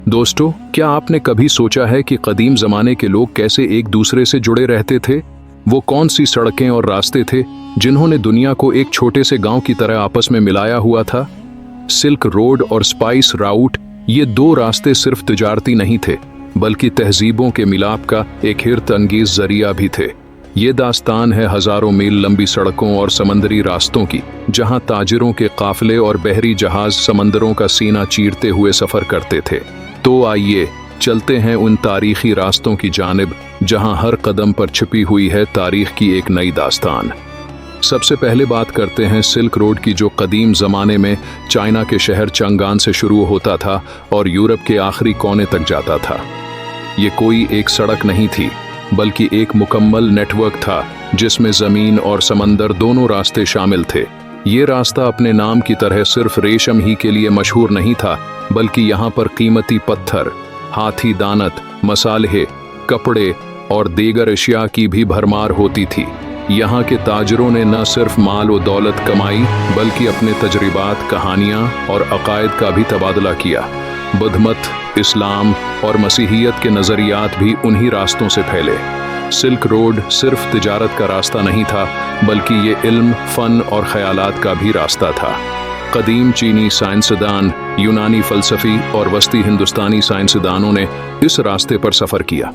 दोस्तों, क्या आपने कभी सोचा है कि कदीम जमाने के लोग कैसे एक दूसरे से जुड़े रहते थे? वो कौन सी सड़कें और रास्ते थे जिन्होंने दुनिया को एक छोटे से गांव की तरह आपस में मिलाया हुआ था? सिल्क रोड और स्पाइस राउट, ये दो रास्ते सिर्फ तिजारती नहीं थे, बल्कि तहजीबों के मिलाप का एक हिरत अंगेज जरिया भी थे। ये दास्तान है हजारों मील लंबी सड़कों और समंदरी रास्तों की, जहां ताजिरों के काफले और बहरी जहाज समंदरों का सीना चीरते हुए सफर करते थे। तो आइए चलते हैं उन तारीखी रास्तों की जानिब जहां हर कदम पर छिपी हुई है तारीख की एक नई दास्तान। सबसे पहले बात करते हैं सिल्क रोड की, जो कदीम ज़माने में चाइना के शहर चंगान से शुरू होता था और यूरोप के आखिरी कोने तक जाता था। ये कोई एक सड़क नहीं थी, बल्कि एक मुकम्मल नेटवर्क था जिसमें ज़मीन और समंदर दोनों रास्ते शामिल थे। ये रास्ता अपने नाम की तरह सिर्फ रेशम ही के लिए मशहूर नहीं था, बल्कि यहाँ पर कीमती पत्थर, हाथी दानत, मसाले, कपड़े और दीगर अशिया की भी भरमार होती थी। यहाँ के ताजरों ने न सिर्फ माल व दौलत कमाई, बल्कि अपने तजर्बात, कहानियाँ और अकायद का भी तबादला किया। बुद्ध मत, इस्लाम और मसीहियत के नज़रियात भी उन्हीं रास्तों से फैले। सिल्क रोड सिर्फ तिजारत का रास्ता नहीं था, बल्कि ये इल्म, फ़न और ख़यालात का भी रास्ता था। कदीम चीनी साइंसदान, यूनानी फ़लसफ़ी और वस्ती हिंदुस्तानी साइंसदानों ने इस रास्ते पर सफ़र किया।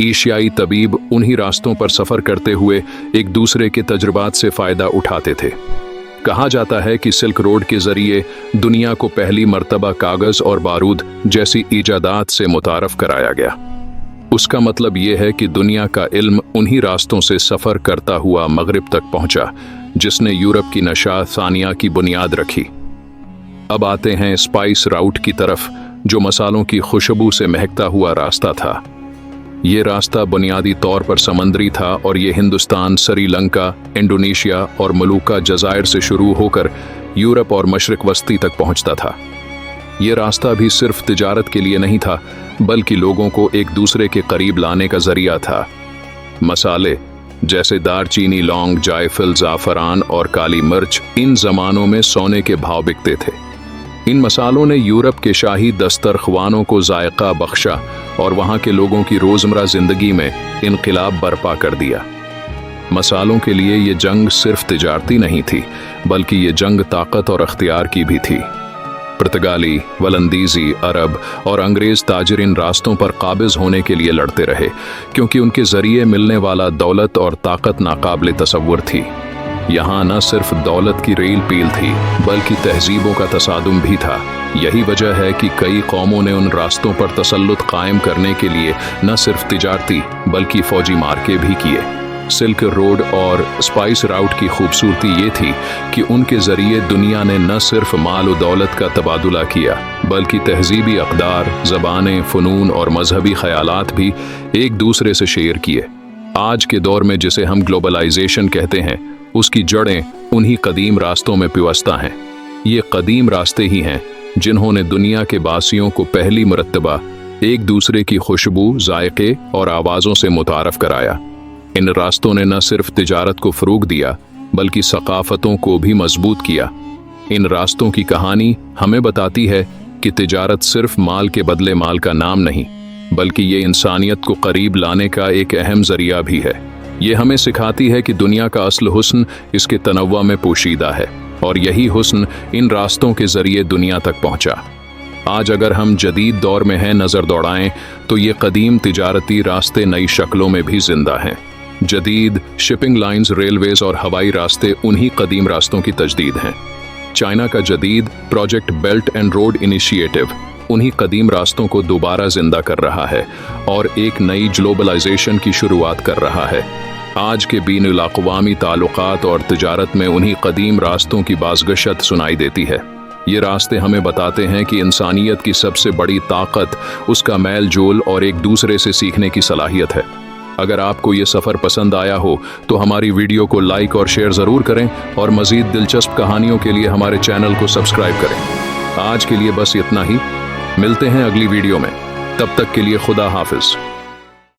एशियाई तबीब उन्हीं रास्तों पर सफ़र करते हुए एक दूसरे के तजुर्बात से फ़ायदा उठाते थे। कहा जाता है कि सिल्क रोड के ज़रिए दुनिया को पहली मर्तबा कागज़ और बारूद जैसी ईजादात से मुतारफ़ कराया गया। उसका मतलब ये है कि दुनिया का इल्म उन्हीं रास्तों से सफ़र करता हुआ मगरिब तक पहुंचा, जिसने यूरोप की नशात सानिया की बुनियाद रखी। अब आते हैं स्पाइस राउट की तरफ, जो मसालों की खुशबू से महकता हुआ रास्ता था। ये रास्ता बुनियादी तौर पर समंदरी था और ये हिंदुस्तान, श्रीलंका, इंडोनेशिया और मलुका जज़ायर से शुरू होकर यूरोप और मशरिक वस्ती तक पहुंचता था। ये रास्ता भी सिर्फ तिजारत के लिए नहीं था, बल्कि लोगों को एक दूसरे के करीब लाने का जरिया था। मसाले जैसे दारचीनी, लौंग, जायफल, ज़ाफ़रान और काली मिर्च इन ज़मानों में सोने के भाव बिकते थे। इन मसालों ने यूरोप के शाही दस्तरख्वानों को जायका बख्शा और वहाँ के लोगों की रोज़मर्रा ज़िंदगी में इनक़िलाब बर्पा कर दिया। मसालों के लिए ये जंग सिर्फ तिजारती नहीं थी, बल्कि ये जंग ताकत और अख्तियार की भी थी। पुर्तगाली, वलंदीजी, अरब और अंग्रेज़ ताजिर इन रास्तों पर काबिज़ होने के लिए लड़ते रहे, क्योंकि उनके ज़रिए मिलने वाला दौलत और ताकत नाकाबिले तसव्वुर थी। यहाँ न सिर्फ दौलत की रेल पील थी, बल्कि तहजीबों का तसादुम भी था। यही वजह है कि कई कौमों ने उन रास्तों पर तसल्लुत कायम करने के लिए न सिर्फ तिजारती बल्कि फ़ौजी मार्के भी किए। सिल्क रोड और स्पाइस राउट की खूबसूरती ये थी कि उनके ज़रिए दुनिया ने न सिर्फ माल व दौलत का तबादुला किया, बल्कि तहजीबी अक़दार, ज़बानें, फ़नून और मजहबी ख़यालात भी एक दूसरे से शेयर किए। आज के दौर में जिसे हम ग्लोबलाइजेशन कहते हैं, उसकी जड़ें उन्हीं कदीम रास्तों में पिवस्ता हैं। ये कदीम रास्ते ही हैं जिन्होंने दुनिया के बासियों को पहली मरतबा एक दूसरे की खुशबू, जायके और आवाज़ों से मुतारफ़ कराया। इन रास्तों ने न सिर्फ तिजारत को फ़रोग़ दिया, बल्कि सक़ाफ़तों को भी मजबूत किया। इन रास्तों की कहानी हमें बताती है कि तिजारत सिर्फ माल के बदले माल का नाम नहीं, बल्कि ये इंसानियत को करीब लाने का एक अहम ज़रिया भी है। ये हमें सिखाती है कि दुनिया का असल हुस्न इसके तनव्वुअ में पोशीदा है, और यही हुस्न इन रास्तों के ज़रिए दुनिया तक पहुँचा। आज अगर हम जदीद दौर में हैं नज़र दौड़ाएं, तो ये कदीम तिजारती रास्ते नई शक्लों में भी ज़िंदा हैं। जदीद शिपिंग लाइंस, रेलवेज और हवाई रास्ते उन्हीं कदीम रास्तों की तजदीद हैं। चाइना का जदीद project belt and road initiative उन्हीं कदीम रास्तों को दोबारा जिंदा कर रहा है और एक नई ग्लोबलाइजेशन की शुरुआत कर रहा है। आज के बीनुल अक़वामी ताल्लुकात और तिजारत में उन्हीं कदीम रास्तों की बाज़गशत सुनाई देती है। ये रास्ते हमें बताते हैं कि इंसानियत की सबसे बड़ी ताकत उसका मेल जोल और एक दूसरे से सीखने की सलाहियत है। अगर आपको ये सफ़र पसंद आया हो तो हमारी वीडियो को लाइक और शेयर ज़रूर करें, और मज़ीद दिलचस्प कहानियों के लिए हमारे चैनल को सब्सक्राइब करें। आज के लिए बस इतना ही, मिलते हैं अगली वीडियो में। तब तक के लिए खुदा हाफिज़।